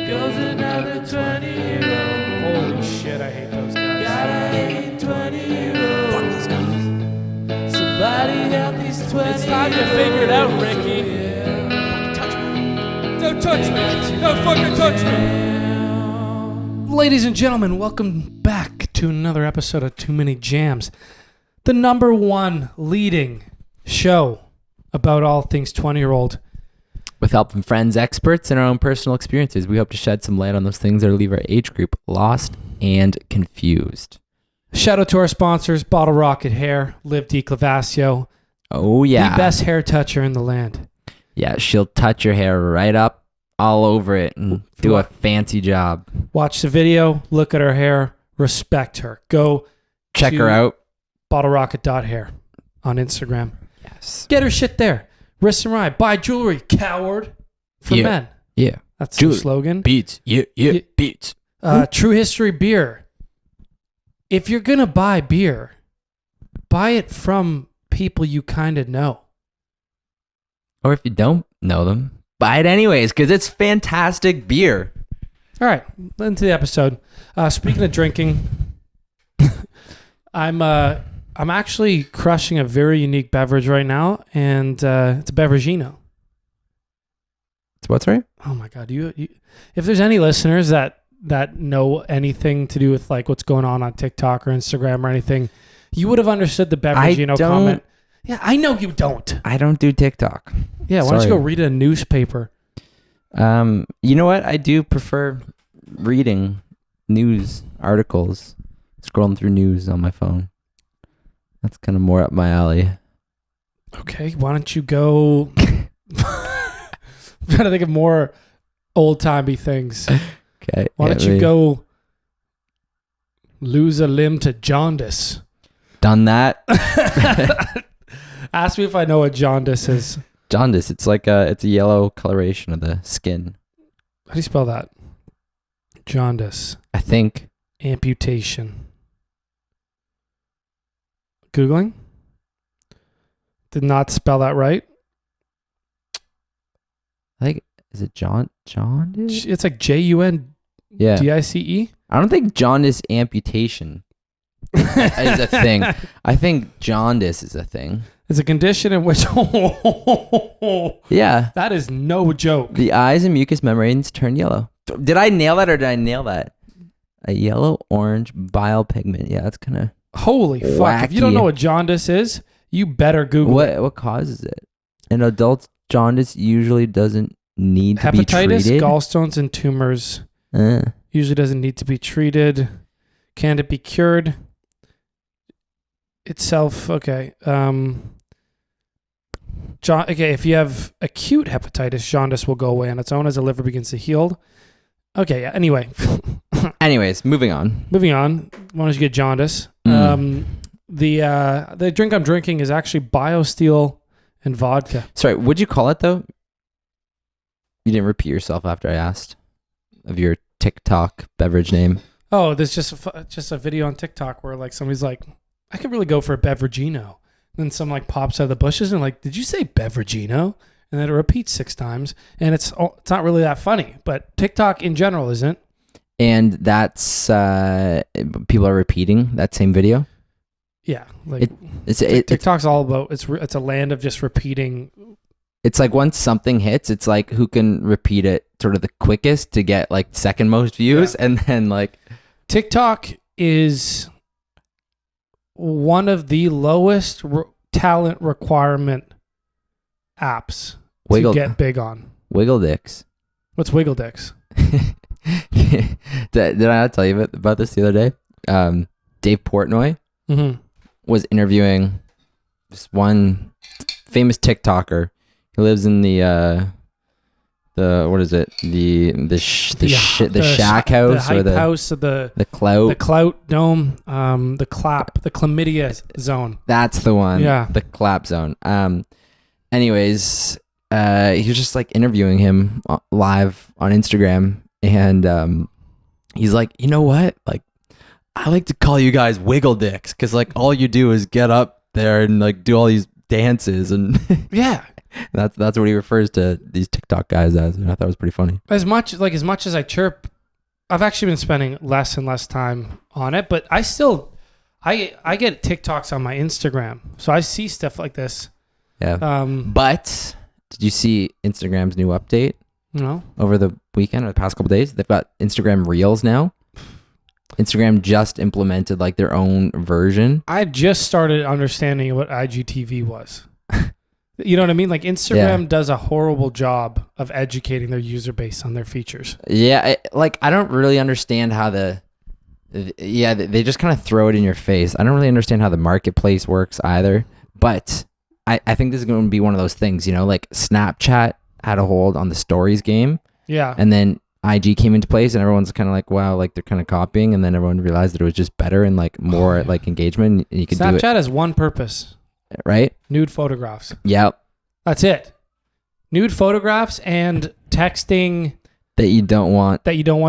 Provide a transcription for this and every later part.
goes another 20-year-old. Holy shit, I hate those guys. Gotta hate 20-year-olds. Fuck those guys. Somebody help these 20-year-olds. It's time to figure it out, Ricky. Touch me. Don't touch me. Don't fucking touch me. Ladies and gentlemen, welcome back to another episode of Too Many Jams, the number one leading show about all things 20-year-old. With help from friends, experts, and our own personal experiences, we hope to shed some light on those things that leave our age group lost and confused. Shout out to our sponsors, Bottle Rocket Hair, Liv DiClavasio. Oh, yeah. The best hair toucher in the land. Yeah, she'll touch your hair right up all over it and do a fancy job. Watch the video, look at her hair, respect her. Go check her out. BottleRocket.hair on Instagram. Yes. Get her shit there. Wrist and ride. Buy jewelry, coward. For men. Yeah. That's Jewelry. the slogan. Beats. Yeah. Beats. True History Beer. If you're going to buy beer, buy it from people you kind of know. Or if you don't know them, buy it anyways, because it's fantastic beer. All right, into the episode. Speaking of drinking, I'm actually crushing a very unique beverage right now, and it's a Beveragino. It's what's right? Oh my god! You if there's any listeners that know anything to do with like what's going on TikTok or Instagram or anything, you would have understood the Beveragino comment. Yeah, I know you don't. I don't do TikTok. Yeah, why don't you go read a newspaper? You know what? I do prefer reading news articles, scrolling through news on my phone. That's kind of more up my alley. Okay, why don't you go... I'm trying to think of more old-timey things. Okay. Why don't you go lose a limb to jaundice? Done that. Ask me if I know what jaundice is. Jaundice. It's like it's a yellow coloration of the skin. How do you spell that? Jaundice. I think. Amputation. Googling. Did not spell that right. I think, is it jaundice? It's like Jundice. Yeah. I don't think jaundice amputation is a thing. I think jaundice is a thing. It's a condition in which... Yeah. That is no joke. The eyes and mucous membranes turn yellow. Did I nail that or did I nail that? A yellow-orange bile pigment. Yeah, that's kind of... Holy fuck. wacky. If you don't know what jaundice is, you better Google it. What causes it? In adults, jaundice usually doesn't need to be treated. Hepatitis, gallstones, and tumors usually doesn't need to be treated. Can it be cured? Itself, okay. Okay, if you have acute hepatitis, jaundice will go away on its own as the liver begins to heal. Okay, yeah, anyway. Anyways, moving on. Moving on. Why don't you get jaundice? The drink I'm drinking is actually BioSteel and vodka. Sorry, what'd you call it though? You didn't repeat yourself after I asked of your TikTok beverage name. Oh, there's just a video on TikTok where like somebody's like, I could really go for a Beveragino. Then some like pops out of the bushes and like, did you say Beveragino? And then it repeats 6 times, and it's not really that funny. But TikTok in general isn't. And that's people are repeating that same video. Yeah, like TikTok's all about it's a land of just repeating. It's like once something hits, it's like who can repeat it sort of the quickest to get like second most views, and then like TikTok is one of the lowest talent requirement apps to get big on. Wiggle Dicks. What's Wiggle Dicks? Did I not tell you about this the other day? Dave Portnoy was interviewing this one famous TikToker. He lives in the what is it? The shack house or the house of the clout dome, the chlamydia zone. That's the one. Yeah, the clap zone. Anyways, he was just like interviewing him live on Instagram, and he's like, you know what? Like, I like to call you guys Wiggle Dicks because like all you do is get up there and like do all these dances and yeah. That's what he refers to these TikTok guys as, and I thought it was pretty funny. As much as I chirp, I've actually been spending less and less time on it, but I still I get TikToks on my Instagram, so I see stuff like this. Yeah. But did you see Instagram's new update? No. Over the weekend or the past couple days, they've got Instagram Reels now. Instagram just implemented like their own version. I just started understanding what IGTV was. You know what I mean? Like Instagram does a horrible job of educating their user base on their features. Yeah, I don't really understand how they just kind of throw it in your face. I don't really understand how the marketplace works either. But I think this is going to be one of those things, like Snapchat had a hold on the stories game. Yeah. And then IG came into place and everyone's kind of like, wow, like they're kind of copying. And then everyone realized that it was just better and like more like engagement. And you could do it. Snapchat has one purpose. Right? Nude photographs. Yep. That's it. Nude photographs and texting that you don't want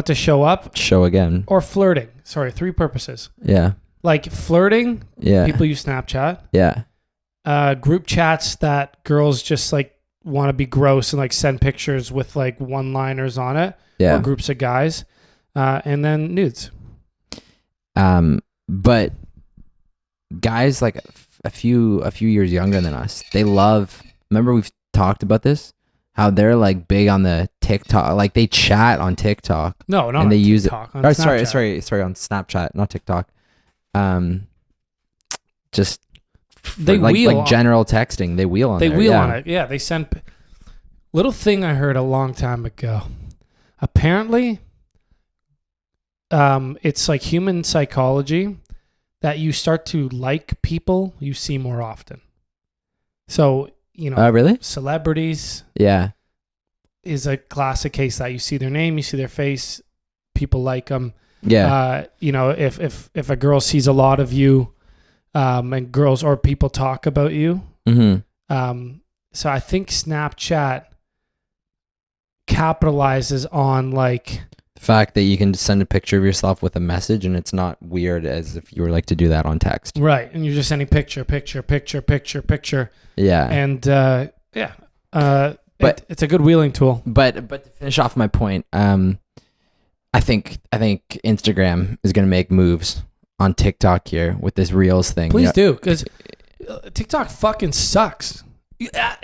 to show up. Show again. Or flirting. Sorry, 3 purposes. Yeah. Like flirting. Yeah. People use Snapchat. Yeah. Group chats that girls just like want to be gross and like send pictures with like one-liners on it. Yeah. Or groups of guys. And then nudes. But guys like a few years younger than us, they love, remember we've talked about this, how they're like big on the TikTok, like they chat on TikTok. No, not and they on use TikTok, it. on Snapchat. Sorry, on Snapchat, not TikTok. Just they like wheel general texting. They wheel on. They there, wheel yeah. on it. Yeah, they send. Little thing I heard a long time ago. Apparently, it's like human psychology that you start to like people you see more often. So, really? Celebrities Yeah. is a classic case that you see their name, you see their face, people like them. Yeah. If a girl sees a lot of you, and girls or people talk about you. Mm-hmm. So I think Snapchat capitalizes on like the fact that you can send a picture of yourself with a message and it's not weird as if you were like to do that on text. Right. And you're just sending picture. Yeah. And but it's a good wheeling tool. But to finish off my point, I think Instagram is going to make moves on TikTok here with this Reels thing. Please do, because TikTok fucking sucks.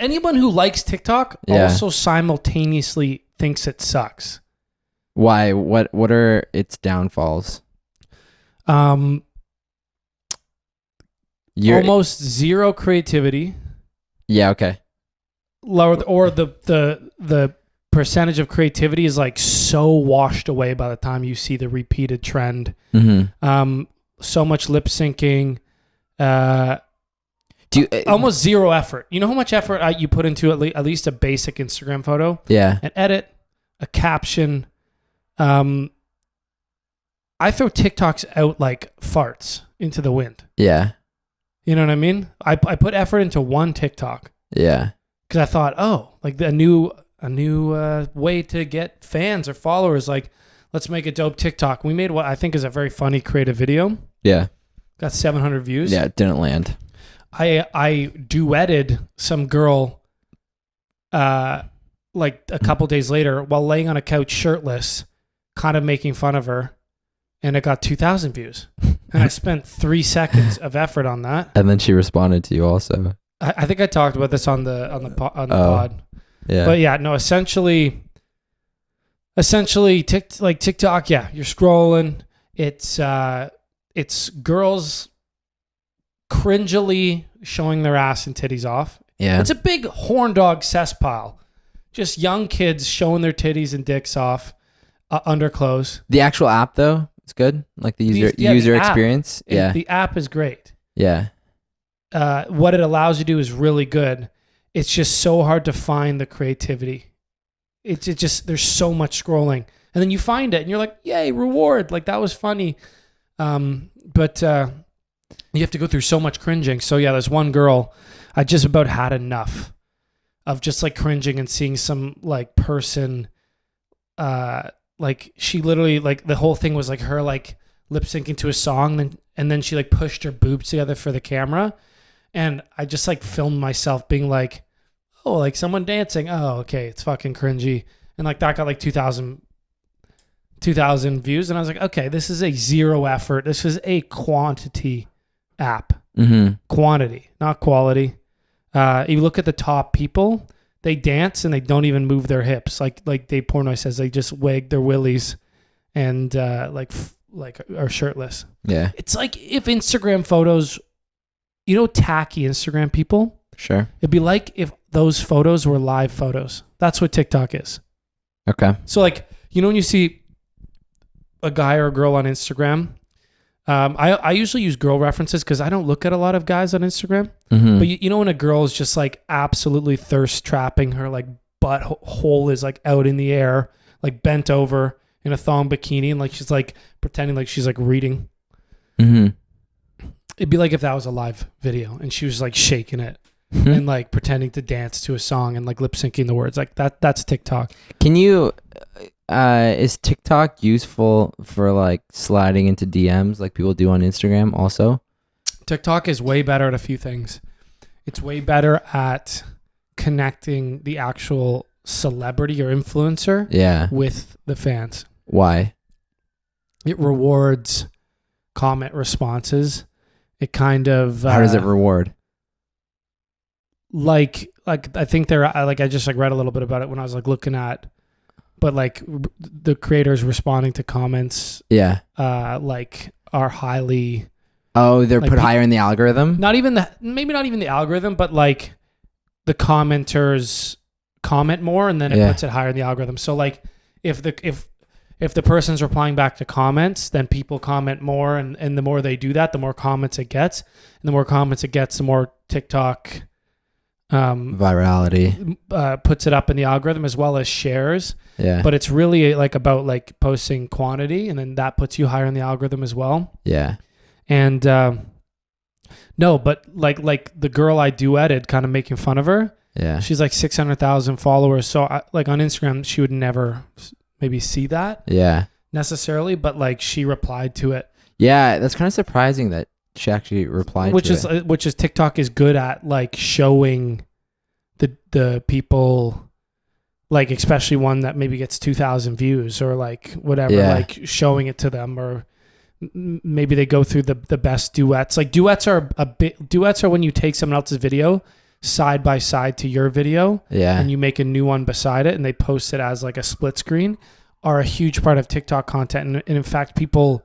Anyone who likes TikTok also simultaneously thinks it sucks. Why? What are its downfalls? Almost zero creativity. Yeah. Okay. Lower or the percentage of creativity is like so washed away by the time you see the repeated trend. Mm-hmm. So much lip syncing. Almost zero effort. You know how much effort you put into at least a basic Instagram photo? Yeah. An edit, a caption. I throw TikToks out like farts into the wind. Yeah. You know what I mean? I put effort into one TikTok. Yeah. Because I thought, like a new way to get fans or followers. Like, let's make a dope TikTok. We made what I think is a very funny, creative video. Yeah. Got 700 views. Yeah, it didn't land. I duetted some girl like a couple days later while laying on a couch shirtless, kind of making fun of her, and it got 2,000 views. And I spent 3 seconds of effort on that. And then she responded to you also. I think I talked about this on the pod. Yeah. But yeah, no, essentially TikTok, yeah, you're scrolling. It's girls cringily showing their ass and titties off. Yeah. It's a big horn dog cesspile. Just young kids showing their titties and dicks off under clothes. The actual app though, it's good. Like the user experience. Yeah. The app is great. Yeah. What it allows you to do is really good. It's just so hard to find the creativity. It's just there's so much scrolling, and then you find it, and you're like, "Yay, reward!" Like that was funny, but you have to go through so much cringing. So yeah, there's one girl, I just about had enough of just like cringing and seeing some like person, like she literally like the whole thing was like her like lip syncing to a song, and then she like pushed her boobs together for the camera. And I just like filmed myself being like, oh, like someone dancing. Oh, okay, it's fucking cringy. And like that got like 2,000 views. And I was like, okay, this is a zero effort. This is a quantity app. Mm-hmm. Quantity, not quality. You look at the top people, they dance and they don't even move their hips. Like Dave Portnoy says, they just wag their willies and like are shirtless. Yeah. It's like if Instagram photos, tacky Instagram people. Sure. It'd be like if those photos were live photos. That's what TikTok is. Okay. So like, when you see a guy or a girl on Instagram, I usually use girl references because I don't look at a lot of guys on Instagram. Mm-hmm. But when a girl is just like absolutely thirst trapping, her like butt hole is like out in the air, like bent over in a thong bikini, and like she's like pretending like she's like reading. Mm-hmm. It'd be like if that was a live video and she was like shaking it and like pretending to dance to a song and like lip syncing the words. Like that's TikTok. Can you? Is TikTok useful for like sliding into DMs like people do on Instagram also? TikTok is way better at a few things. It's way better at connecting the actual celebrity or influencer with the fans. Why? It rewards comment responses. It kind of... How does it reward? Like I think I just like read a little bit about it when I was like looking at... But like the creators responding to comments, like are highly. Oh, they're like, put higher in the algorithm. Maybe not even the algorithm, but like the commenters comment more, and then it puts it higher in the algorithm. So like if the person's replying back to comments, then people comment more, and the more they do that, the more comments it gets, and the more comments it gets, the more TikTok. Virality puts it up in the algorithm as well as shares. Yeah. But it's really like about like posting quantity, and then that puts you higher in the algorithm as well. Yeah. And no, but like the girl I duetted, kind of making fun of her. Yeah. She's like 600,000 followers. So like on Instagram, she would never maybe see that. Yeah. Necessarily, but like she replied to it. Yeah, that's kind of surprising that she actually replied which to it. Which is TikTok is good at like showing the people, like especially one that maybe gets 2,000 views or like whatever, like showing it to them, or maybe they go through the best duets. Like duets are when you take someone else's video side by side to your video, and you make a new one beside it, and they post it as like a split screen, are a huge part of TikTok content. And in fact, people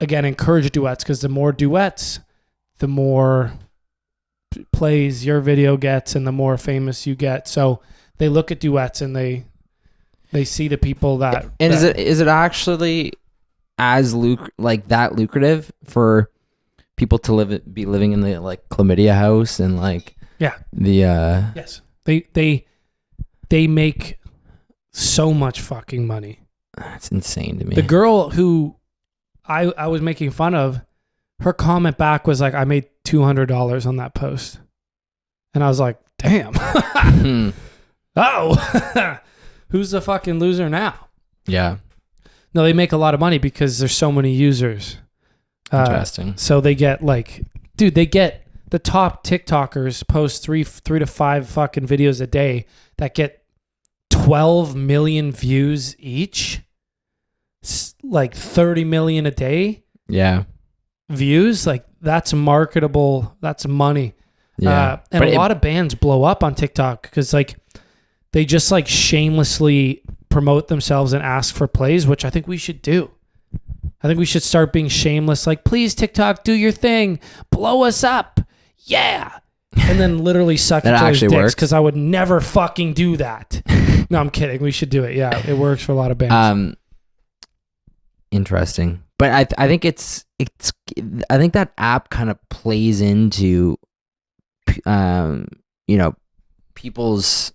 again encourage duets because the more duets, the more plays your video gets and the more famous you get. So they look at duets and they see the people that. And is it actually as lucrative for people to be living in the like chlamydia house and like yes, they make so much fucking money. That's insane to me. The girl who I was making fun of, her comment back was like, I made $200 on that post. And I was like, damn. Oh, who's the fucking loser now? Yeah. No, they make a lot of money because there's so many users. Interesting. So they get like, dude, they get the top TikTokers post three to five fucking videos a day that get 12 million views each. Like 30 million a day. Yeah. Views, like that's marketable. That's money. Yeah. And a lot of bands blow up on TikTok because like they just like shamelessly promote themselves and ask for plays, which I think we should do. I think we should start being shameless. Like, please TikTok, do your thing. Blow us up. Yeah. And then literally suck each other's dicks because I would never fucking do that. No, I'm kidding. We should do it. Yeah. It works for a lot of bands. Interesting. But I think I think that app kind of plays into people's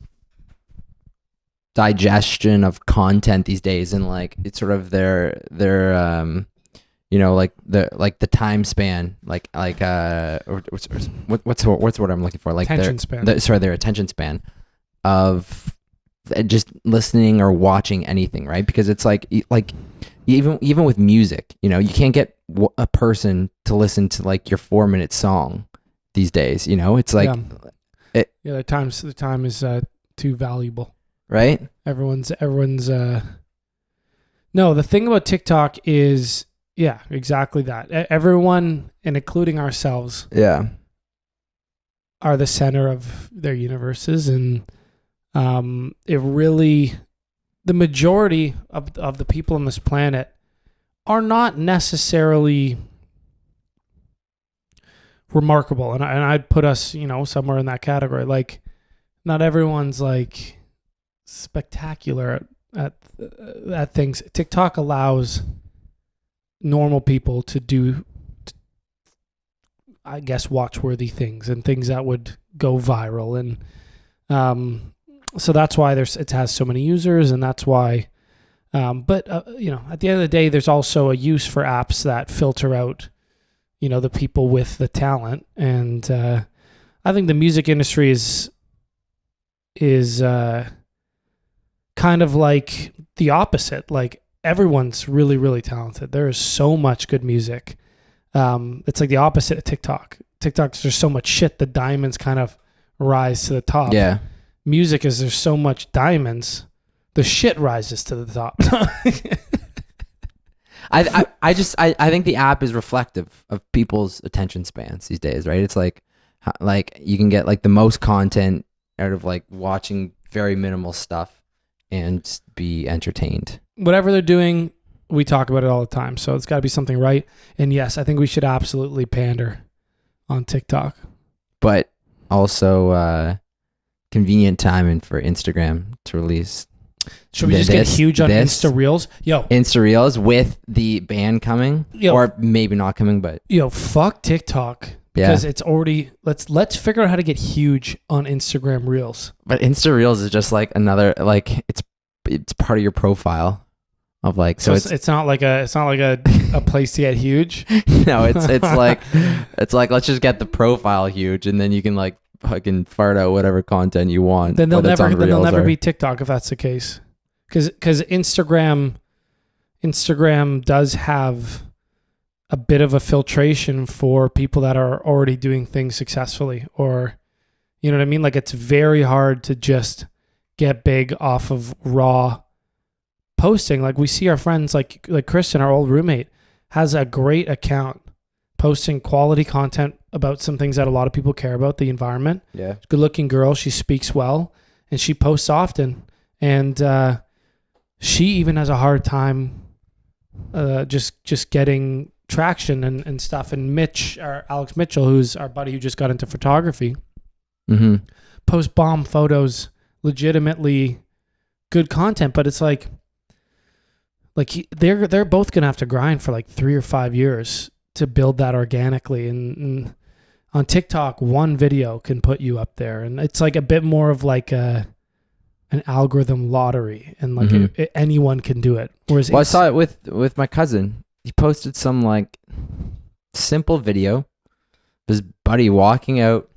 digestion of content these days, and like it's sort of their like the time span, like what's the word I'm looking for, like attention span. Their attention span of just listening or watching anything, right? Because it's like even with music, you can't get a person to listen to like your 4-minute song these days. It's like Yeah, the time is too valuable. right? Everyone's no, the thing about TikTok is, yeah, exactly that. Everyone, and including ourselves, Yeah. are the center of their universes, and it really, the majority of the people on this planet are not necessarily remarkable, and I'd put us, somewhere in that category. Like, not everyone's like spectacular at things. TikTok allows normal people to do, I guess, watch-worthy things and things that would go viral, and so that's why it has so many users, and that's why. But at the end of the day, there's also a use for apps that filter out, the people with the talent, and I think the music industry is kind of like the opposite. Like, everyone's really, really talented. There is so much good music. It's like the opposite of TikTok. TikTok's there's so much shit, the diamonds kind of rise to the top. Yeah. Music is there's so much diamonds, the shit rises to the top. I think the app is reflective of people's attention spans these days, right? It's like you can get like the most content out of like watching very minimal stuff and be entertained. Whatever they're doing, we talk about it all the time. So it's got to be something right. And yes, I think we should absolutely pander on TikTok. But also convenient timing for Instagram to release. Should we just get huge on Insta Reels? Insta Reels with the ban coming, or maybe not coming, but fuck TikTok, because it's already, let's figure out how to get huge on Instagram Reels. But Insta Reels is just like another, like it's part of your profile of like, so it's not like a place to get huge. No, it's like let's just get the profile huge, and then you can like fucking fart out whatever content you want. Then they'll never be TikTok if that's the case, because Instagram does have a bit of a filtration for people that are already doing things successfully, or you know what I mean. Like, it's very hard to just get big off of raw posting. Like, we see our friends like Kristen, our old roommate, has a great account posting quality content about some things that a lot of people care about, the environment. Yeah. Good looking girl. She speaks well and she posts often. And she even has a hard time just getting traction and stuff. And Alex Mitchell, who's our buddy who just got into photography, post bomb photos, legitimately good content. But it's like they're both going to have to grind for like 3 or 5 years to build that organically, and on TikTok, one video can put you up there, and it's like a bit more of like an algorithm lottery, and like anyone can do it. Whereas I saw it with my cousin. He posted some like simple video of his buddy walking out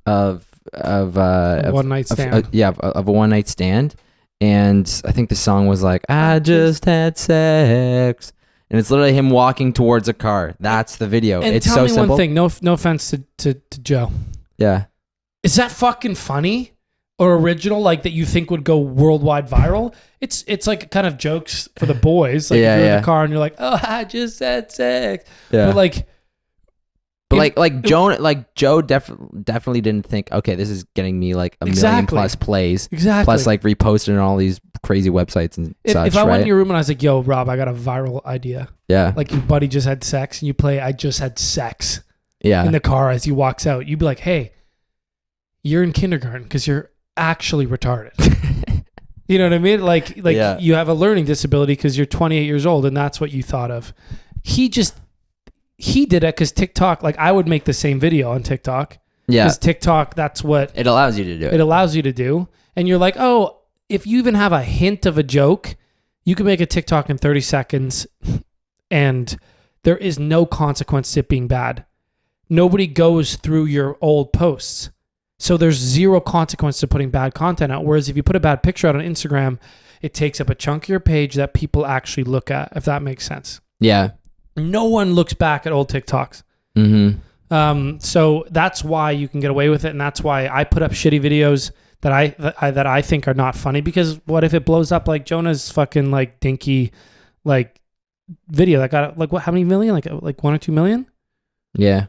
of a one night stand. Of a one night stand, and I think the song was like "I just had sex." And it's literally him walking towards a car. That's the video. And it's tell so me simple. one thing. No offense to Joe. Yeah. Is that fucking funny or original? Like, that you think would go worldwide viral? It's like kind of jokes for the boys. Like, if you're in the car and you're like, "Oh, I just had sex." Yeah. But Joe definitely didn't think, okay, this is getting me like a million plus plays. Exactly. Plus like reposted on all these crazy websites and such. If I went in your room and I was like, "Yo, Rob, I got a viral idea." Yeah. Like, your buddy just had sex and you play "I just had sex" in the car as he walks out. You'd be like, "Hey, you're in kindergarten because you're actually retarded." You know what I mean? Like you have a learning disability because you're 28 years old and that's what you thought of. He did it because TikTok, like, I would make the same video on TikTok. Yeah. Because TikTok, that's what it allows you to do. It allows you to do. And you're like, oh, if you even have a hint of a joke, you can make a TikTok in 30 seconds and there is no consequence to it being bad. Nobody goes through your old posts. So there's zero consequence to putting bad content out. Whereas if you put a bad picture out on Instagram, it takes up a chunk of your page that people actually look at, if that makes sense. Yeah. No one looks back at old TikToks. So that's why you can get away with it, and that's why I put up shitty videos that I think are not funny, because what if it blows up like Jonah's fucking like dinky like video that got like what, how many million, like 1 or 2 million? Yeah.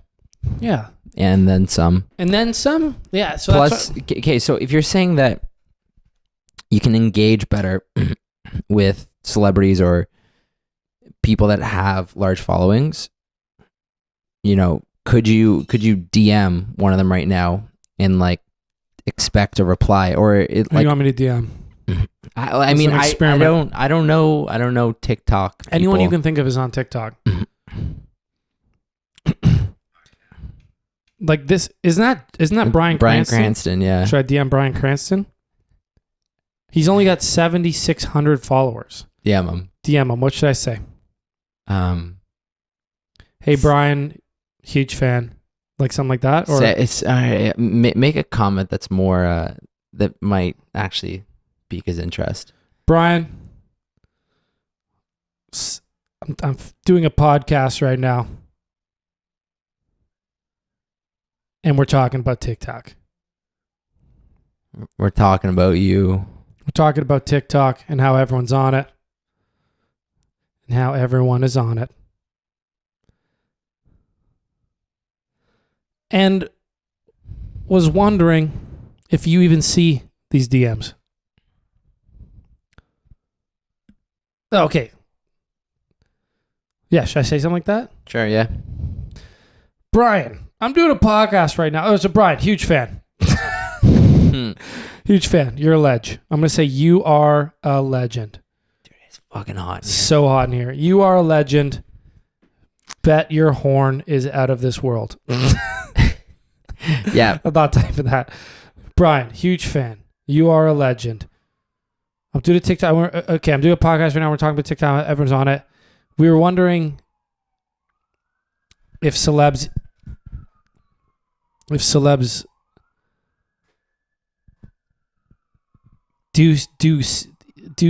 And then some. Yeah. So plus, okay, so if you're saying that you can engage better with celebrities or people that have large followings, you know, could you DM one of them right now and like expect a reply, or it like you want me to DM? I mean, I don't know TikTok people. Anyone you can think of is on TikTok. Like this, isn't that Bryan Cranston? Yeah. Should I DM Bryan Cranston? He's only got 7,600 followers. DM him. DM him. What should I say? Hey Brian, huge fan. Like something like that, or it's make a comment that's more that might actually pique his interest. Brian, I'm doing a podcast right now, and we're talking about TikTok. We're talking about you. We're talking about TikTok and how everyone's on it, and how everyone is on it. And was wondering if you even see these DMs. Okay. Yeah, should I say something like that? Sure, yeah. Brian, I'm doing a podcast right now. Oh, it's a Brian, huge fan. Huge fan. You're a ledge. I'm going to say you are a legend. Dude, it's fucking hot in here. So hot in here. You are a legend. Bet your horn is out of this world. Yeah. I'm not typing that. Brian, huge fan. You are a legend. I'm doing a TikTok. Okay, I'm doing a podcast right now. We're talking about TikTok. Everyone's on it. We were wondering if celebs do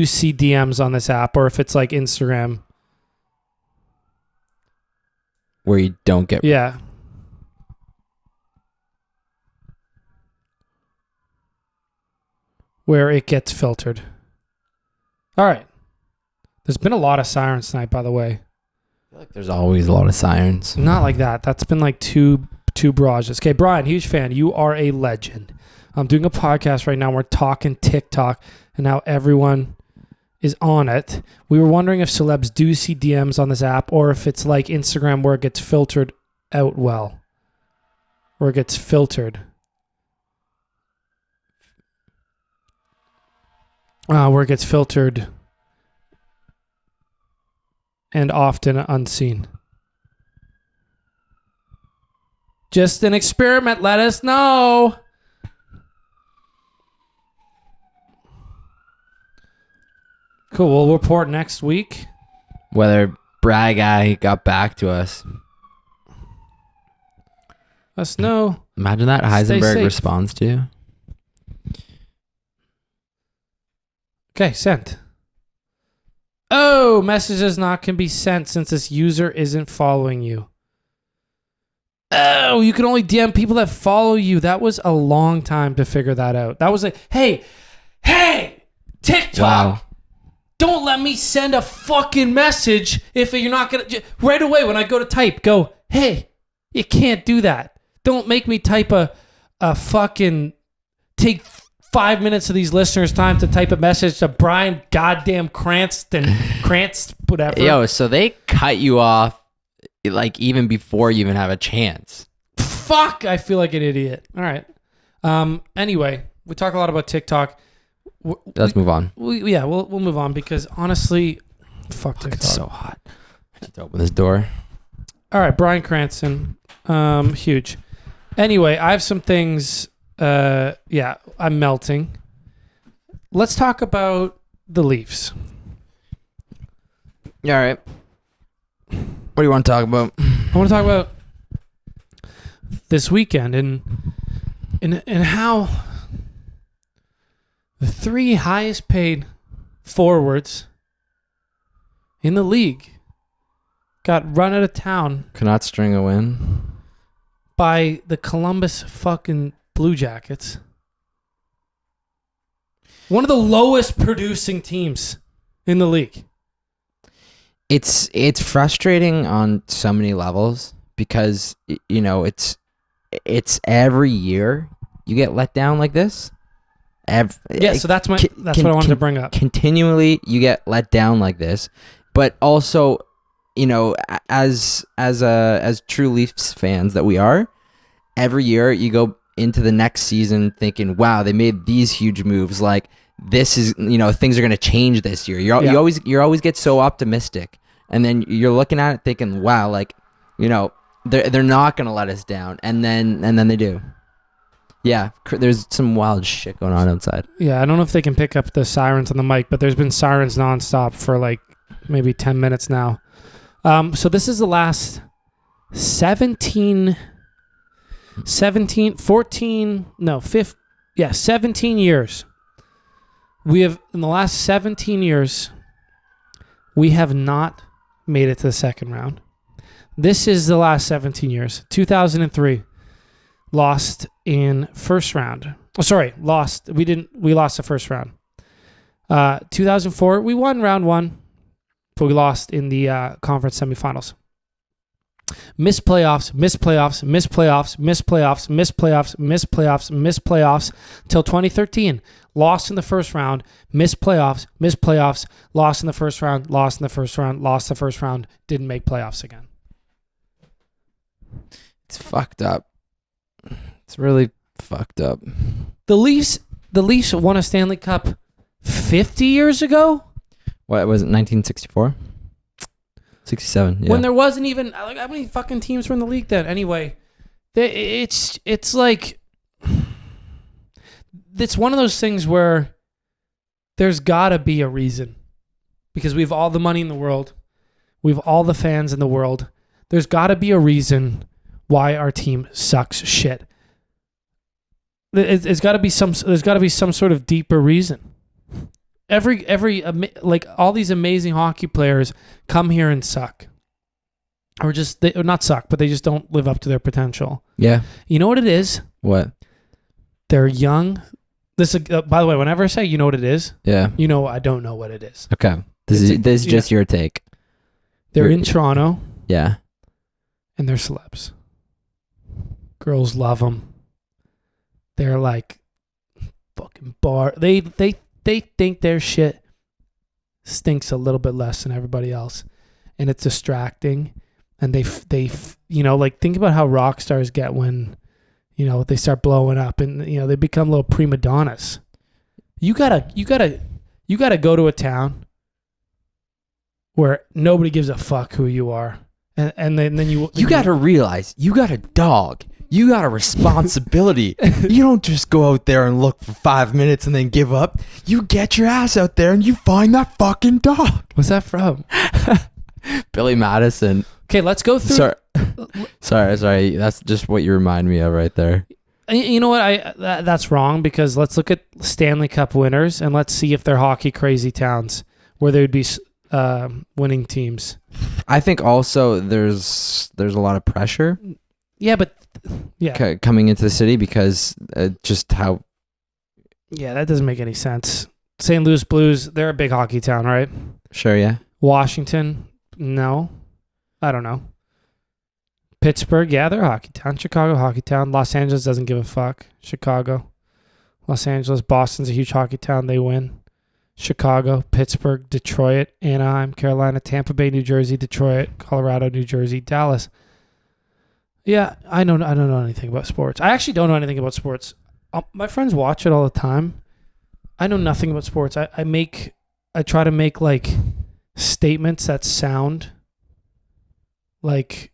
see DMs on this app, or if it's like Instagram where you don't get where it gets filtered. All right. There's been a lot of sirens tonight, by the way. I feel like there's always a lot of sirens. Not like that. That's been like two barrages. Okay, Brian, huge fan. You are a legend. I'm doing a podcast right now. We're talking TikTok and how everyone is on it. We were wondering if celebs do see DMs on this app, or if it's like Instagram where it gets filtered out well. Where it gets filtered. Where it gets filtered and often unseen. Just an experiment. Let us know. Cool. We'll report next week. Whether Brad guy got back to us. Let us know. Imagine that Heisenberg responds to you. Okay, sent. Oh, messages not can be sent since this user isn't following you. Oh, you can only DM people that follow you. That was a long time to figure that out. That was like, hey, TikTok. Wow. Don't let me send a fucking message if you're not going to... Right away when I go to type, go, hey, you can't do that. Don't make me type a fucking... Take 5 minutes of these listeners' time to type a message to Brian goddamn Cranston, whatever. Yo, so they cut you off like even before you even have a chance. Fuck, I feel like an idiot. All right. Anyway, we talk a lot about TikTok. Let's move on. We'll move on because honestly, fuck TikTok. It's so hot. I need to open this door. All right, Bryan Cranston, huge. Anyway, I have some things. I'm melting. Let's talk about the Leafs. Yeah, all right. What do you want to talk about? I want to talk about this weekend and how the three highest paid forwards in the league got run out of town. Cannot string a win. by the Columbus fucking Blue Jackets. One of the lowest producing teams in the league. It's frustrating on so many levels because it's every year you get let down like this. So that's what I wanted to bring up. Continually, you get let down like this, but also, as true Leafs fans that we are, every year you go into the next season thinking, "Wow, they made these huge moves. Like this is, things are going to change this year." You always get so optimistic, and then you're looking at it thinking, "Wow, like, they're not going to let us down," and then they do. Yeah, there's some wild shit going on outside. Yeah, I don't know if they can pick up the sirens on the mic, but there's been sirens nonstop for like 17 now. So this is the last 17 years. We have, in the last 17 years, we have not made it to the second round. This is the last 17 years. 2003. Lost in first round. We lost the first round. 2004, we won round one, but we lost in the conference semifinals. Missed playoffs till 2013. Lost in the first round, missed playoffs, lost in the first round, lost in the first round, didn't make playoffs again. It's fucked up. It's really fucked up. The Leafs won a Stanley Cup 50 years ago? What was it, 1964? 67, yeah. When there wasn't even, like, how many fucking teams were in the league then? Anyway, it's like, it's one of those things where there's gotta be a reason. Because we have all the money in the world. We have all the fans in the world. There's gotta be a reason why our team sucks shit. There's got to be some sort of deeper reason. Like all these amazing hockey players come here and suck, or not suck, but they just don't live up to their potential. Yeah. You know what it is? What? They're young. This by the way, whenever I say you know what it is, yeah, I don't know what it is. Okay. This is just your take. They're in Toronto. Yeah. And they're celebs. Girls love them. They're like fucking bar. They think their shit stinks a little bit less than everybody else, and it's distracting. And they like, think about how rock stars get when they start blowing up, and they become little prima donnas. You gotta go to a town where nobody gives a fuck who you are, and then you gotta realize you got a dog. You got a responsibility. You don't just go out there and look for 5 minutes and then give up. You get your ass out there and you find that fucking dog. What's that from? Billy Madison. Okay, let's go through. Sorry. That's just what you remind me of right there. You know what? That's wrong, because let's look at Stanley Cup winners and let's see if they're hockey crazy towns where there would be winning teams. I think also there's a lot of pressure. Yeah, but coming into the city because just how. Yeah, that doesn't make any sense. St. Louis Blues, they're a big hockey town, right? Sure, yeah. Washington, no. I don't know. Pittsburgh, yeah, they're a hockey town. Chicago, hockey town. Los Angeles doesn't give a fuck. Chicago. Los Angeles, Boston's a huge hockey town. They win. Chicago, Pittsburgh, Detroit, Anaheim, Carolina, Tampa Bay, New Jersey, Detroit, Colorado, New Jersey, Dallas. Yeah, I don't know anything about sports. I actually don't know anything about sports. My friends watch it all the time. I know nothing about sports. I try to make like statements that sound like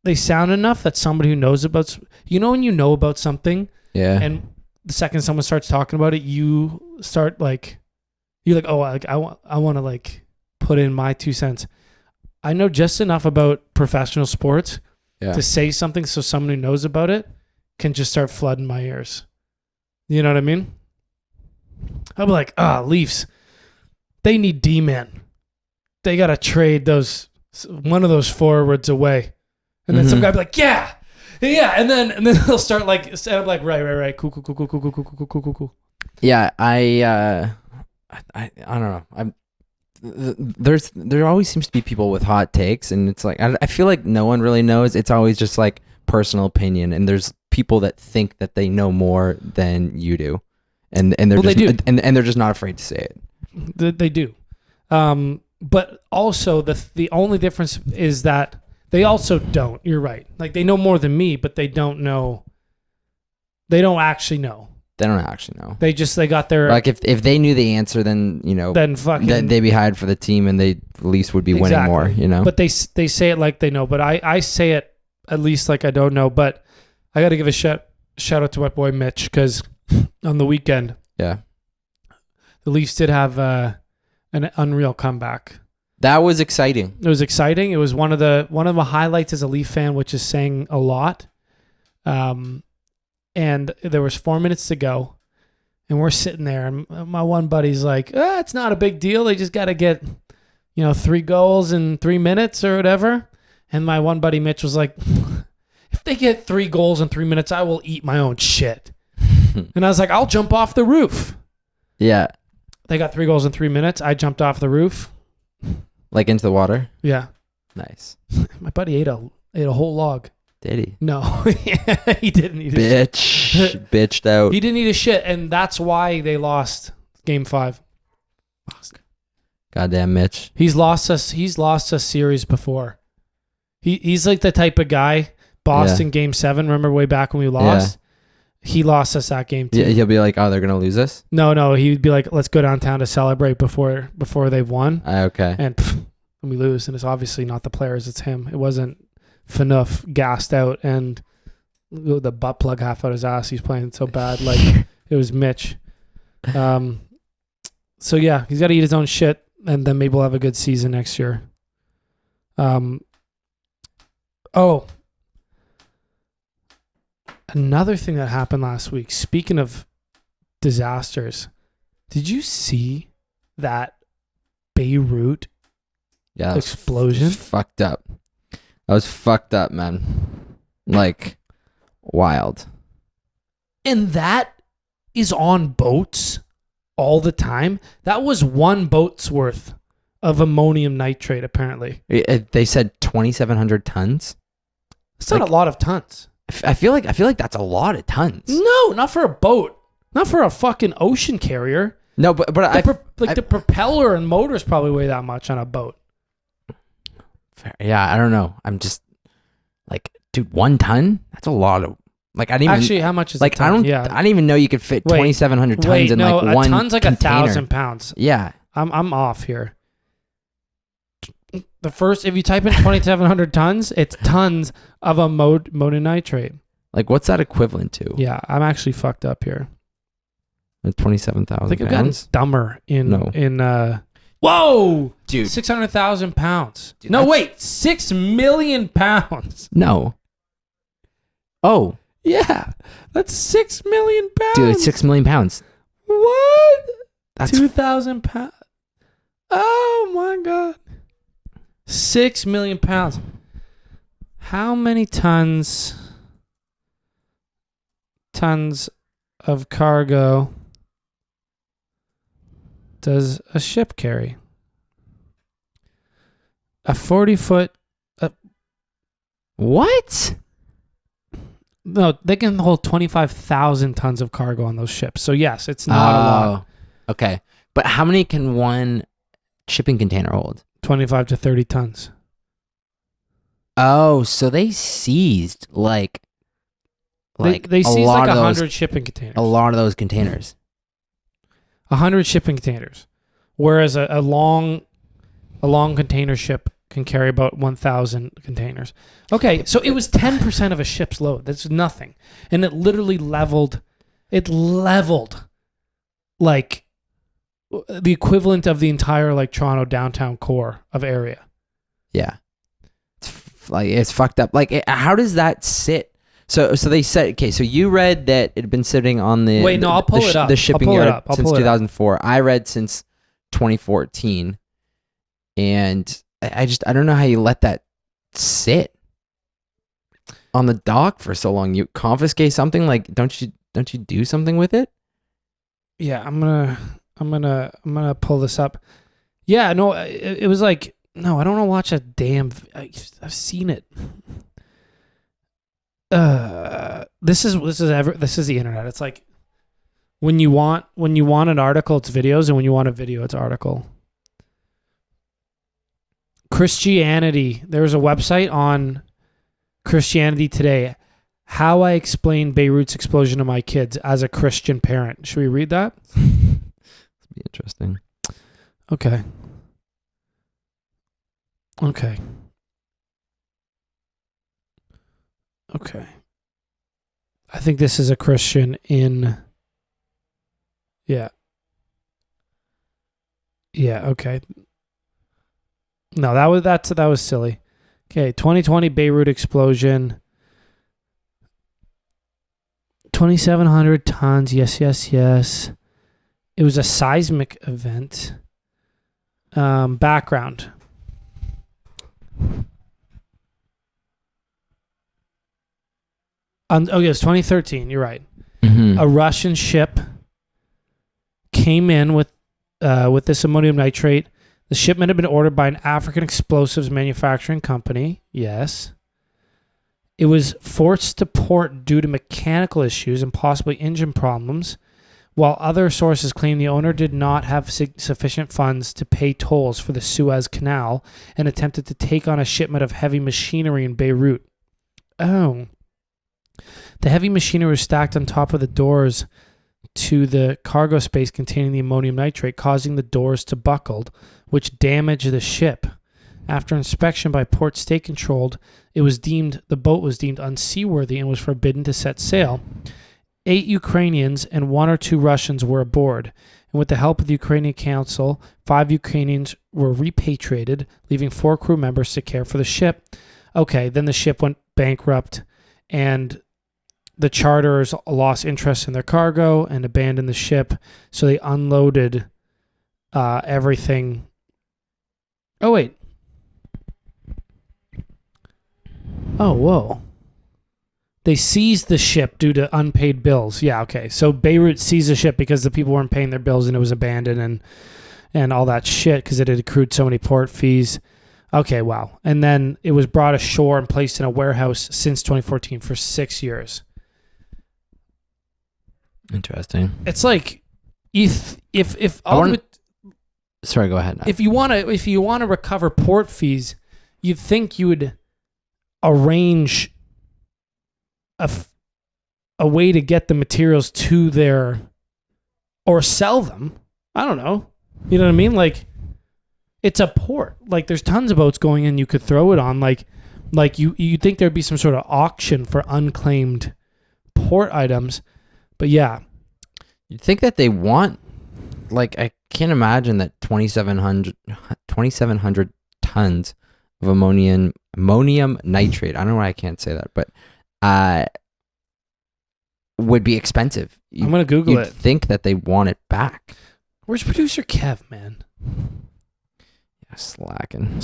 they sound enough that somebody who knows about, when you know about something, yeah, and the second someone starts talking about it, you start like, you're like, oh, like I want to like put in my 2 cents. I know just enough about professional sports. Yeah. To say something so someone who knows about it can just start flooding my ears. You know what I mean? I'll be like, Leafs, they need D-men. They got to trade one of those forwards away. And then some guy be like, yeah, Yeah, and then they'll start like set up like right, cool. Yeah, I don't know. There always seems to be people with hot takes, and it's like I feel like no one really knows. It's always just like personal opinion, and there's people that think that they know more than you do, and they're Well, just, they do. and they're just not afraid to say it. They do. But also the only difference is that they also don't. You're right. Like they know more than me, but they don't know. They don't actually know. They don't actually know. They got their Like if they knew the answer, then then fucking they'd be hired for the team, and they at least would be winning more. But they say it like they know. But I say it at least like I don't know. But I got to give a shout out to my boy Mitch because on the weekend, yeah, the Leafs did have an unreal comeback. that was exciting. It was exciting. It was one of my highlights as a Leaf fan, which is saying a lot. And there was 4 minutes to go, and we're sitting there, and my one buddy's like, it's not a big deal. They just got to get, 3 goals in 3 minutes or whatever. And my one buddy Mitch was like, if they get 3 goals in 3 minutes, I will eat my own shit. And I was like, I'll jump off the roof. Yeah, They got 3 goals in 3 minutes. I jumped off the roof. like into the water. Yeah. Nice. My buddy ate a whole log. Did he? No, he didn't eat a shit. Bitched out. He didn't eat a shit, and that's why they lost Game 5. Fuck. Goddamn Mitch. He's lost us series before. He's like the type of guy. Boston Game 7. Remember way back when we lost? Yeah. He lost us that game too. Yeah, he'll be like, "Oh, they're gonna lose us." No, he'd be like, "Let's go downtown to celebrate before they've won." Okay. And we lose, and it's obviously not the players; it's him. It wasn't Phaneuf gassed out and the butt plug half out his ass. He's playing so bad. Like it was Mitch. So yeah, he's got to eat his own shit, and then maybe we'll have a good season next year. Another thing that happened last week. Speaking of disasters, did you see that Beirut explosion? Fucked up. That was fucked up, man. Like, wild. And that is on boats all the time. That was one boat's worth of ammonium nitrate, apparently. They said 2,700 tons. It's not a lot of tons. I feel like that's a lot of tons. No, not for a boat. Not for a fucking ocean carrier. No, but the propeller and motors probably weigh that much on a boat. Yeah, I don't know. I'm just like, dude, 1 ton? That's a lot of. Like, I didn't even, actually. How much is like? a ton? I didn't even know you could fit 2,700 tons in like one. A ton's like container. 1,000 pounds. Yeah, I'm off here. If you type in 2,700 tons, it's tons of ammonium nitrate. Like, what's that equivalent to? Yeah, I'm actually fucked up here. 27,000 I think I've gotten pounds. dumber in whoa, Dude, 600,000 pounds. Dude, No, wait, 6 million pounds. No. Oh, Yeah, that's 6 million pounds. dude, it's 6 million pounds. What? That's 2,000 pounds. Oh my god. 6 million pounds. How many tons of cargo does a ship carry? A 40-foot. what? No, they can hold 25,000 tons of cargo on those ships. So yes, it's not a lot. Okay, but how many can one shipping container hold? 25 to 30 tons. Oh, so they seized like They seized like 100 shipping containers. a lot of those containers. 100 shipping containers, whereas a long container ship can carry about 1,000 containers. Okay, so it was 10% of a ship's load. That's nothing, and it literally leveled. It leveled like the equivalent of the entire like Toronto downtown core of area. Yeah, it's fucked up. Like, how does that sit? So they said, okay, so you read that it had been sitting on the Wait, no, I'll pull it up. The shipping I'll pull it yard up. I'll since pull it up. 2004. I read since 2014, and I don't know how you let that sit. on the dock for so long. You confiscate something, like don't you do something with it? Yeah, I'm gonna pull this up. Yeah, no, it was like, no, I don't want to watch a damn. I've seen it. This is the internet. It's like when you want an article, it's videos, and when you want a video, it's article. Christianity. There was a website on Christianity Today. How I explain Beirut's explosion to my kids as a Christian parent. Should we read that? It'd be interesting. Okay. Okay. Okay. I think this is a Christian in. Yeah. Yeah. Okay. No, that was silly. Okay, 2020 Beirut explosion. 2,700 tons. Yes, yes, yes. It was a seismic event. Background. Okay, it was 2013. You're right. Mm-hmm. A Russian ship came in with this ammonium nitrate. The shipment had been ordered by an African explosives manufacturing company. Yes. It was forced to port due to mechanical issues and possibly engine problems, while other sources claim the owner did not have sufficient funds to pay tolls for the Suez Canal and attempted to take on a shipment of heavy machinery in Beirut. Oh. The heavy machinery was stacked on top of the doors to the cargo space containing the ammonium nitrate, causing the doors to buckle, which damaged the ship. After inspection by Port State Controlled, the boat was deemed unseaworthy and was forbidden to set sail. 8 Ukrainians and 1 or 2 Russians were aboard, and with the help of the Ukrainian Council, 5 Ukrainians were repatriated, leaving 4 crew members to care for the ship. Okay, then the ship went bankrupt, and the charterers lost interest in their cargo and abandoned the ship, so they unloaded everything. Oh, wait. Oh, whoa. They seized the ship due to unpaid bills. Yeah, okay. So Beirut seized the ship because the people weren't paying their bills and it was abandoned and all that shit because it had accrued so many port fees. Okay, wow. And then it was brought ashore and placed in a warehouse since 2014 for 6 years. Interesting. It's like if sorry, go ahead. If you want to recover port fees, you'd think you would arrange a way to get the materials to their, or sell them. I don't know. You know what I mean? Like, it's a port. Like, there's tons of boats going in you could throw it on. Like you think there'd be some sort of auction for unclaimed port items. But yeah. You'd think that they want, like, I can't imagine that 2,700 tons of ammonium nitrate. I don't know why I can't say that, but would be expensive. I'm going to Google you'd it. Think that they want it back. Where's producer Kev, man? Yeah, slacking.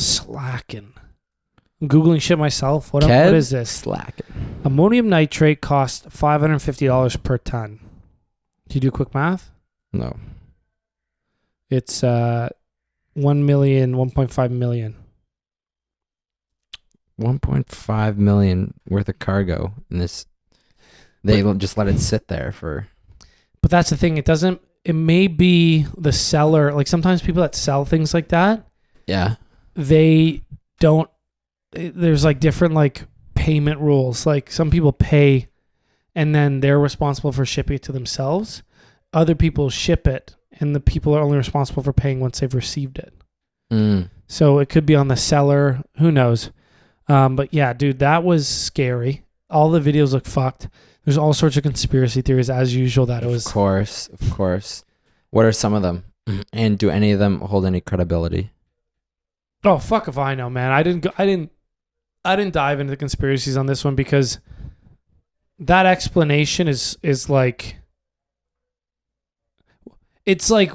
I'm Googling shit myself. What is this? Slacking. Ammonium nitrate costs $550 per ton. Can you do quick math? No. It's 1.5 million. 1.5 million worth of cargo in this. They just let it sit there for. But that's the thing. It may be the seller. Like sometimes people that sell things like that. Yeah. They don't. There's like different like payment rules. Like some people pay, and then they're responsible for shipping it to themselves. Other people ship it, and the people are only responsible for paying once they've received it. Mm. So it could be on the seller. Who knows? But yeah, dude, that was scary. All the videos look fucked. There's all sorts of conspiracy theories as usual that it was. Of course. What are some of them? And do any of them hold any credibility? Oh, fuck if I know, man. I didn't dive into the conspiracies on this one because that explanation is like, it's like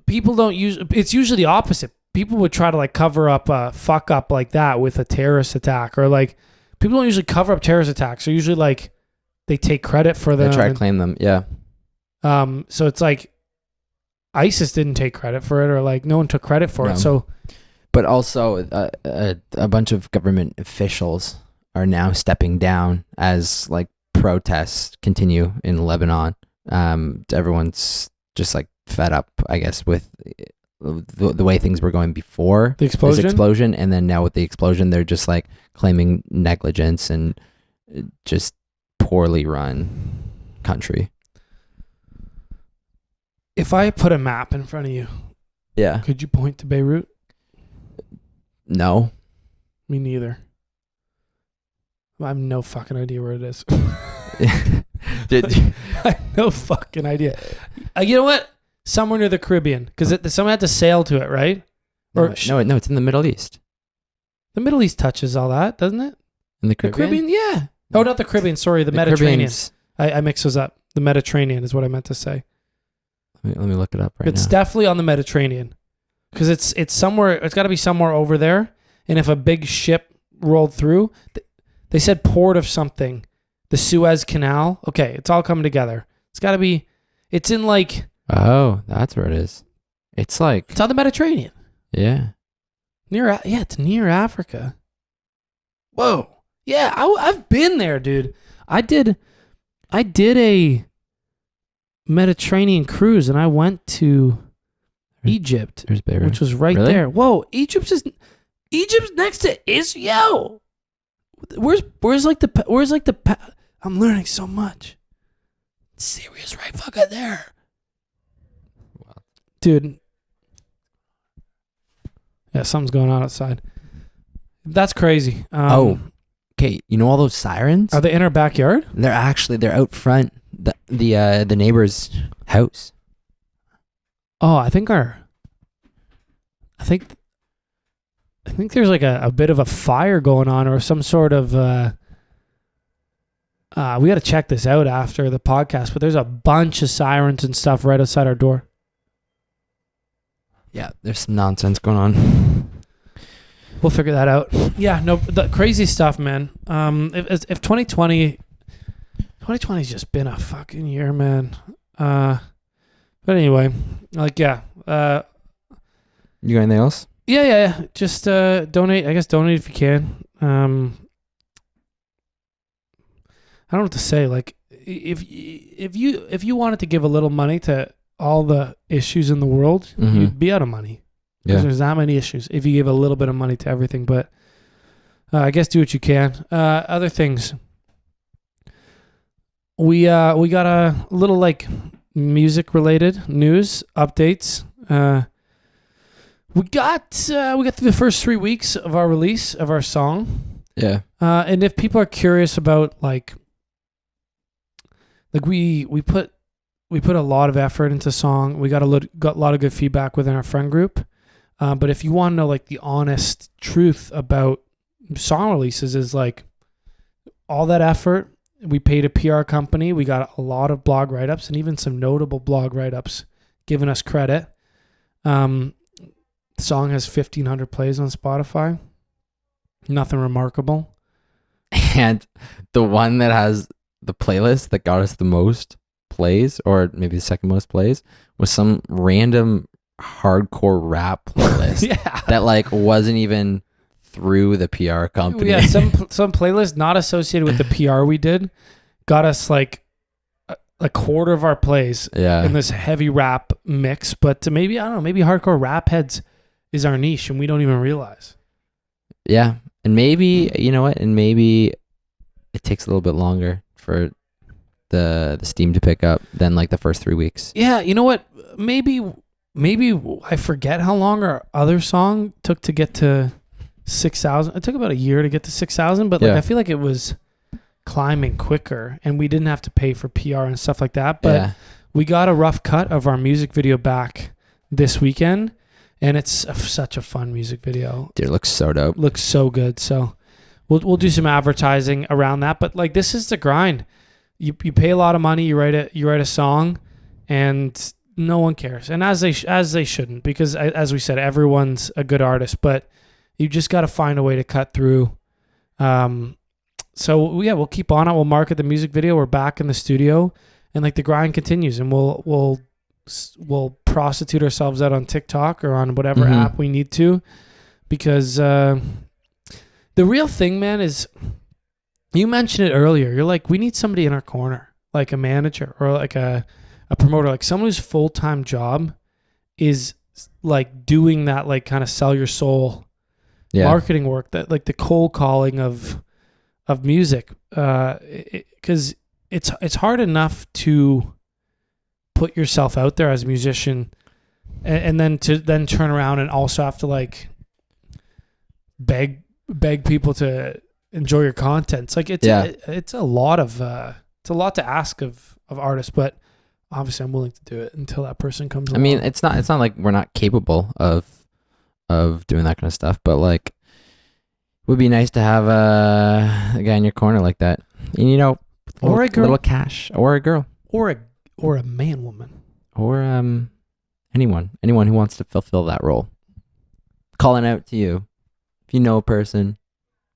people don't use, it's usually the opposite. People would try to like cover up a fuck up like that with a terrorist attack, or like people don't usually cover up terrorist attacks. They're usually like they take credit for them. They try to claim them. Yeah. So it's like ISIS didn't take credit for it, or like no one took credit for it. So, but also a bunch of government officials are now stepping down as like protests continue in Lebanon. Everyone's just like fed up, I guess, with the way things were going before the explosion, and then now with the explosion, they're just like claiming negligence and just poorly run country. If I put a map in front of you, Yeah. could you point to Beirut? No. Me neither. I have no fucking idea where it is. Did I have no fucking idea. You know what? Somewhere near the Caribbean, because someone had to sail to it, right? no, it's in the Middle East. The Middle East touches all that, doesn't it? In the The Caribbean? Caribbean, yeah. Oh, not the Caribbean. Sorry, the Mediterranean. Caribbean's- I mix those up. The Mediterranean is what I meant to say. Let me look it up right It's now. definitely on the Mediterranean, because it's somewhere. It's got to be somewhere over there. And if a big ship rolled through, they said port of something, the Suez Canal. Okay, it's all coming together. It's got to be. It's in like. Oh, that's where it is. It's like, It's on the Mediterranean. yeah. It's near Africa. Whoa. Yeah, I've been there, dude. I did a Mediterranean cruise, and I went to Egypt, There's Beirut. which was right Really? there. Whoa, Egypt's next to Israel. Where's I'm learning so much. Syria's right fucking there. Dude. Yeah, something's going on outside. That's crazy. Okay. You know all those sirens? Are they in our backyard? They're out front the neighbor's house. Oh, I think there's like a bit of a fire going on, or some sort of we got to check this out after the podcast, but there's a bunch of sirens and stuff right outside our door. Yeah, there's some nonsense going on. We'll figure that out. Yeah, no, the crazy stuff, man. If 2020's just been a fucking year, man. But anyway, like, yeah. You got anything else? Yeah. Just donate. I guess donate if you can. I don't know what to say. Like, if you wanted to give a little money to all the issues in the world, Mhm. you'd be out of money. Yeah. There's not many issues if you give a little bit of money to everything. But I guess do what you can. Other things. We got a little like music related news updates. We got through the first 3 weeks of our release of our song. Yeah. And if people are curious about like we put a lot of effort into song. We got a lot of good feedback within our friend group. But if you want to know like the honest truth about song releases, is like all that effort. We paid a PR company. We got a lot of blog write-ups and even some notable blog write-ups giving us credit. The song has 1,500 plays on Spotify. Nothing remarkable. And the one that has the playlist that got us the most plays, or maybe the second most plays, was some random hardcore rap playlist Yeah. that like wasn't even through the PR company. Yeah, some playlist not associated with the PR we did got us like a quarter of our plays Yeah. in this heavy rap mix. But maybe, I don't know, maybe hardcore rap heads is our niche and we don't even realize. Yeah. And maybe, you know what? And maybe it takes a little bit longer for the steam to pick up than like the first 3 weeks. Yeah, you know what? Maybe I forget how long our other song took to get to 6,000. It took about a year to get to 6,000, but like Yeah. I feel like it was climbing quicker and we didn't have to pay for PR and stuff like that. But Yeah. we got a rough cut of our music video back this weekend, and it's such a fun music video. Dude, it looks so dope. Looks so good. So we'll do some advertising around that. But like this is the grind. You pay a lot of money. You write a song, and no one cares. And as they shouldn't, because as we said, everyone's a good artist. But you just got to find a way to cut through So yeah, we'll keep on it. We'll market the music video. We're back in the studio, and like the grind continues, and we'll prostitute ourselves out on TikTok or on whatever app we need to, because the real thing, man, is you mentioned it earlier. You're like, we need somebody in our corner, like a manager or like a promoter, like someone whose full-time job is like doing that, like kind of sell your soul marketing work, that like the cold calling of music, because it's hard enough to put yourself out there as a musician, and then turn around and also have to like beg people to enjoy your content. It's like it's a lot to ask of artists, but obviously I'm willing to do it until that person comes along. I mean, it's not like we're not capable of doing that kind of stuff, but like it would be nice to have a guy in your corner like that. And, you know, or a girl, little cash, or a girl, or a man woman, or anyone who wants to fulfill that role. Calling out to you, if you know a person,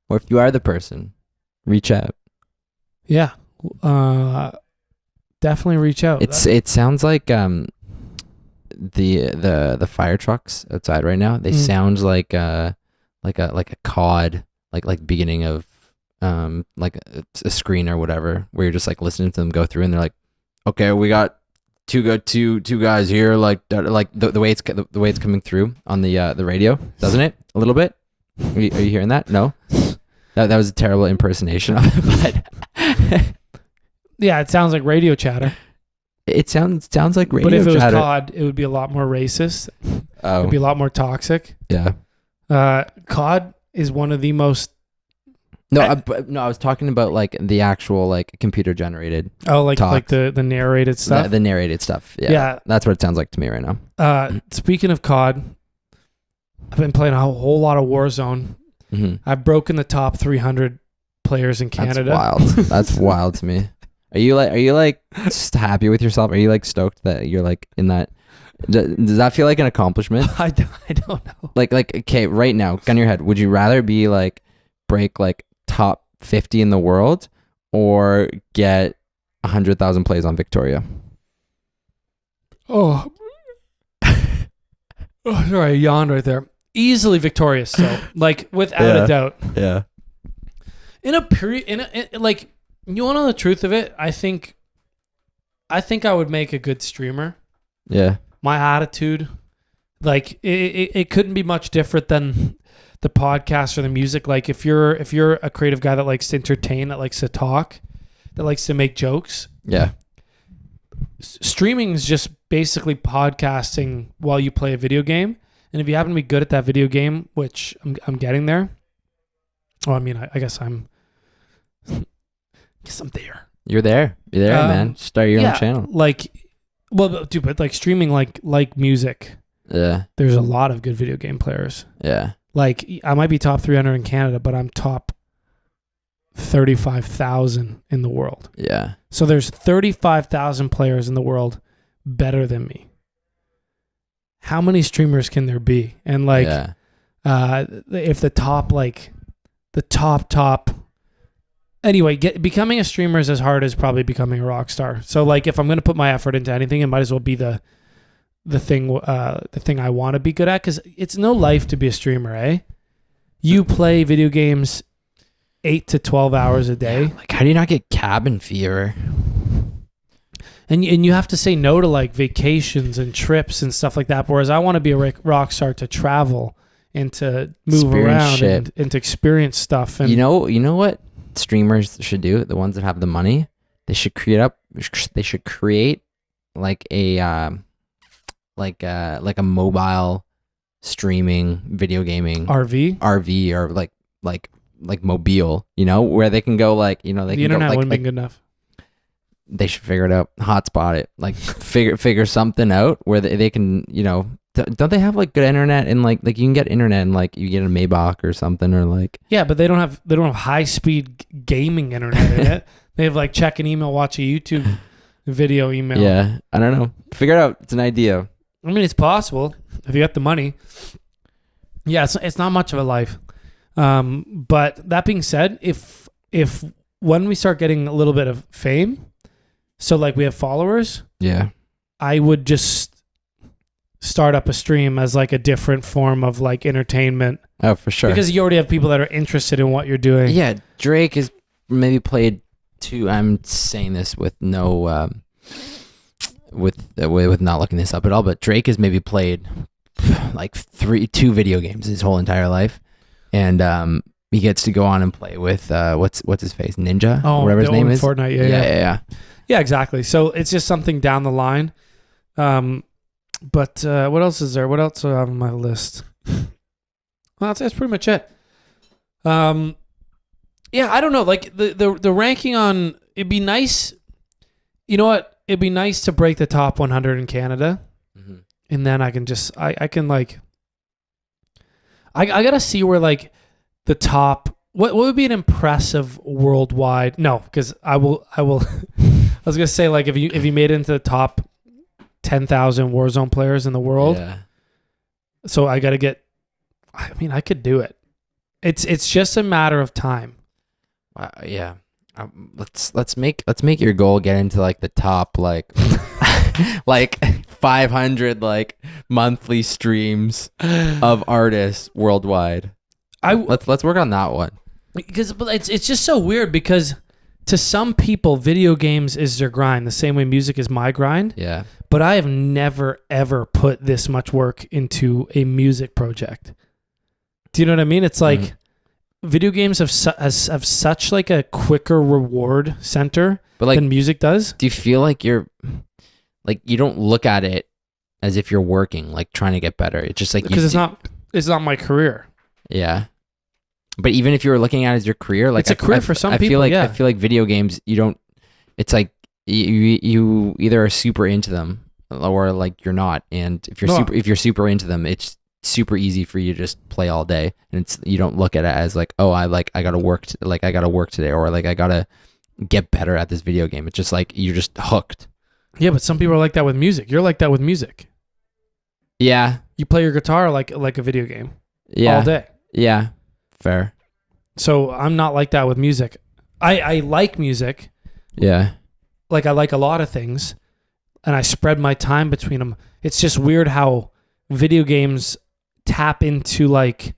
or if you are the person, reach out. Yeah, definitely reach out. It sounds like the fire trucks outside right now. They sound like a COD, like beginning of like a screen or whatever, where you're just like listening to them go through, and they're like, okay, we got two guys here, like the way it's coming through on the radio, doesn't it? A little bit. Are you hearing that? No, that was a terrible impersonation of it, but yeah, it sounds like radio chatter. It sounds like radio chatter. But if it was COD, it would be a lot more racist. Oh, it'd be a lot more toxic. Yeah. COD is one of the most. No, I was talking about like the actual like computer generated. Oh, like the narrated stuff. The narrated stuff. Yeah, that's what it sounds like to me right now. Speaking of COD, I've been playing a whole lot of Warzone. Mm-hmm. I've broken the top 300 players in Canada. That's wild. That's wild to me. Are you like just happy with yourself? Are you like stoked that you're like in that? Does that feel like an accomplishment? I don't know. Like okay, right now, gun your head. Would you rather be like break like top 50 in the world, or get 100,000 plays on Victoria? Oh, sorry, I yawned right there. Easily victorious, so like without a doubt. Yeah. In a period, like, you want to know the truth of it? I think I would make a good streamer. Yeah. My attitude, like it couldn't be much different than the podcast or the music. Like if you're a creative guy that likes to entertain, that likes to talk, that likes to make jokes. Yeah. Streaming is just basically podcasting while you play a video game. And if you happen to be good at that video game, which I'm getting there. Well, I mean, I guess I'm there. You're there, man. Start your own channel. Like, well, dude, but like streaming, like music. Yeah. There's a lot of good video game players. Yeah. Like, I might be top 300 in Canada, but I'm top 35,000 in the world. Yeah. So there's 35,000 players in the world better than me. How many streamers can there be? And like, if the top, anyway, becoming a streamer is as hard as probably becoming a rock star. So like, if I'm going to put my effort into anything, it might as well be the thing I want to be good at, because it's no life to be a streamer, eh? You play video games 8 to 12 hours a day. Yeah, like, how do you not get cabin fever? And you have to say no to like vacations and trips and stuff like that. Whereas I want to be a rock star to travel and to move around and to experience stuff. And you know what streamers should do? The ones that have the money, they should create like a mobile streaming video gaming RV or like mobile, where they can go like, they the can internet go, like, wouldn't be good enough. They should figure it out, hotspot it, like figure something out where they can, don't they have like good internet, and like you can get internet and like you get a Maybach or something, or like, yeah, but they don't have high speed gaming internet in it. They have like check an email, watch a YouTube video email. Yeah, I don't know. Figure it out. It's an idea. I mean, it's possible if you got the money. Yeah, it's not much of a life. But that being said, if if when we start getting a little bit of fame, so like we have followers, Yeah. I would just start up a stream as like a different form of like entertainment. Oh, for sure. Because you already have people that are interested in what you're doing. Yeah, Drake is maybe played two. I'm saying this with no, with not looking this up at all. But Drake has maybe played like two video games his whole entire life, and he gets to go on and play with what's his face, Ninja, whatever his name is. Fortnite. Yeah, exactly. So it's just something down the line. But what else is there? What else do I have on my list? Well, that's pretty much it. Yeah, I don't know. Like the ranking on, it'd be nice. You know what? It'd be nice to break the top 100 in Canada, and then I can just I can like I gotta see where like the top. What would be an impressive worldwide? No, because I will. I was gonna say like if you made it into the top 10,000 Warzone players in the world. Yeah. So I gotta get. I mean, I could do it. It's just a matter of time. Yeah. Let's make your goal get into like the top like like 500 like monthly streams of artists worldwide. Let's work on that one. Because it's just so weird because to some people video games is their grind the same way music is my grind. Yeah. But I have never ever put this much work into a music project. Do you know what I mean? It's like video games have such like a quicker reward center than music does. Do you feel like you don't look at it as if you're working, like trying to get better? It's just like because it's not my career. Yeah. But even if you were looking at it as your career, like it's a career for some people. I feel like video games, you don't. It's like you either are super into them or like you're not. And if you're super into them, it's super easy for you to just play all day, and you don't look at it as like, oh, I gotta work today, or like I gotta get better at this video game. It's just like you're just hooked. Yeah, but some people are like that with music. You're like that with music. Yeah, you play your guitar like a video game. Yeah, all day. Yeah, fair. So I'm not like that with music. I like music. Yeah, like I like a lot of things, and I spread my time between them. It's just weird how video games tap into like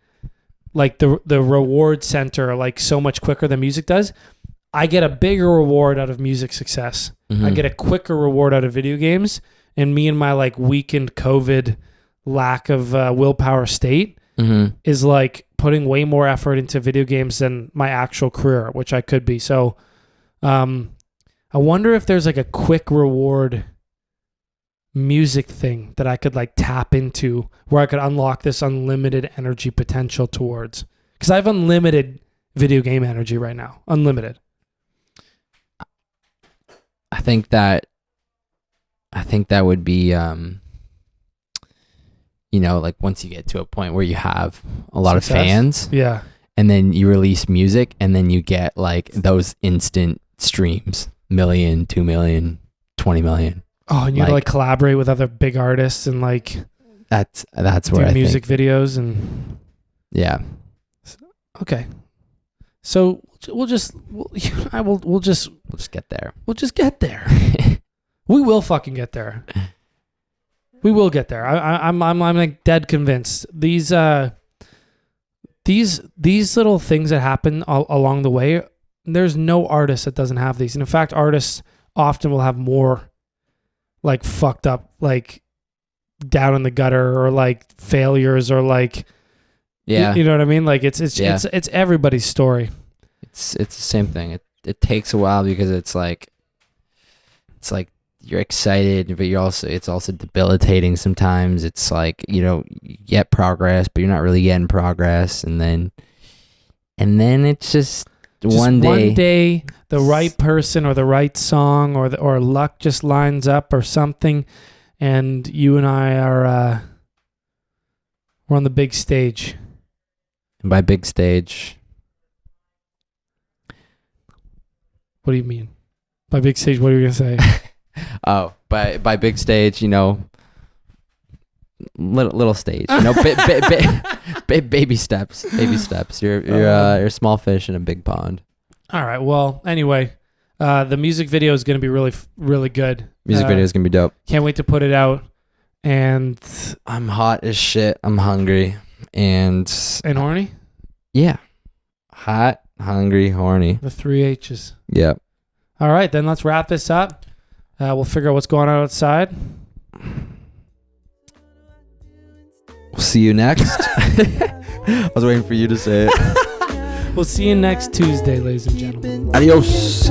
the reward center like so much quicker than music does. I get a bigger reward out of music success. I get a quicker reward out of video games, and me and my like weakened COVID lack of willpower state is like putting way more effort into video games than my actual career, which I could be. So I wonder if there's like a quick reward music thing that I could like tap into where I could unlock this unlimited energy potential towards, because I have unlimited video game energy right now. Unlimited. I think that would be like once you get to a point where you have a lot Success. of fans, Yeah. and then you release music, and then you get like those instant streams, 1 million, 2 million, 20 million. Oh, and you like collaborate with other big artists and like that's where do I music think, videos and yeah. Okay. So we'll just get there. We'll just get there. We will fucking get there. We will get there. I'm like dead convinced. These little things that happen along the way, there's no artist that doesn't have these. And in fact, artists often will have more like fucked up, like down in the gutter or like failures or like, yeah, you know what I mean? Like it's everybody's story. It's the same thing. It takes a while because it's like you're excited, but it's also debilitating sometimes. It's like, you get progress, but you're not really getting progress, and then it's just one day the right person or the right song or luck just lines up or something, and you and I are we're on the big stage. And by big stage, what do you mean? By big stage, what are you gonna say? Oh, by big stage, little stage, baby steps. You're a small fish in a big pond. All right. Well, anyway, the music video is going to be really good. Music video is gonna be dope. Can't wait to put it out. And I'm hot as shit. I'm hungry and horny. yeah, hot, hungry, horny. The 3 H's. Yeah. All right, then let's wrap this up. We'll figure out what's going on outside. We'll see you next. I was waiting for you to say it. We'll see you next Tuesday, ladies and gentlemen. Adios.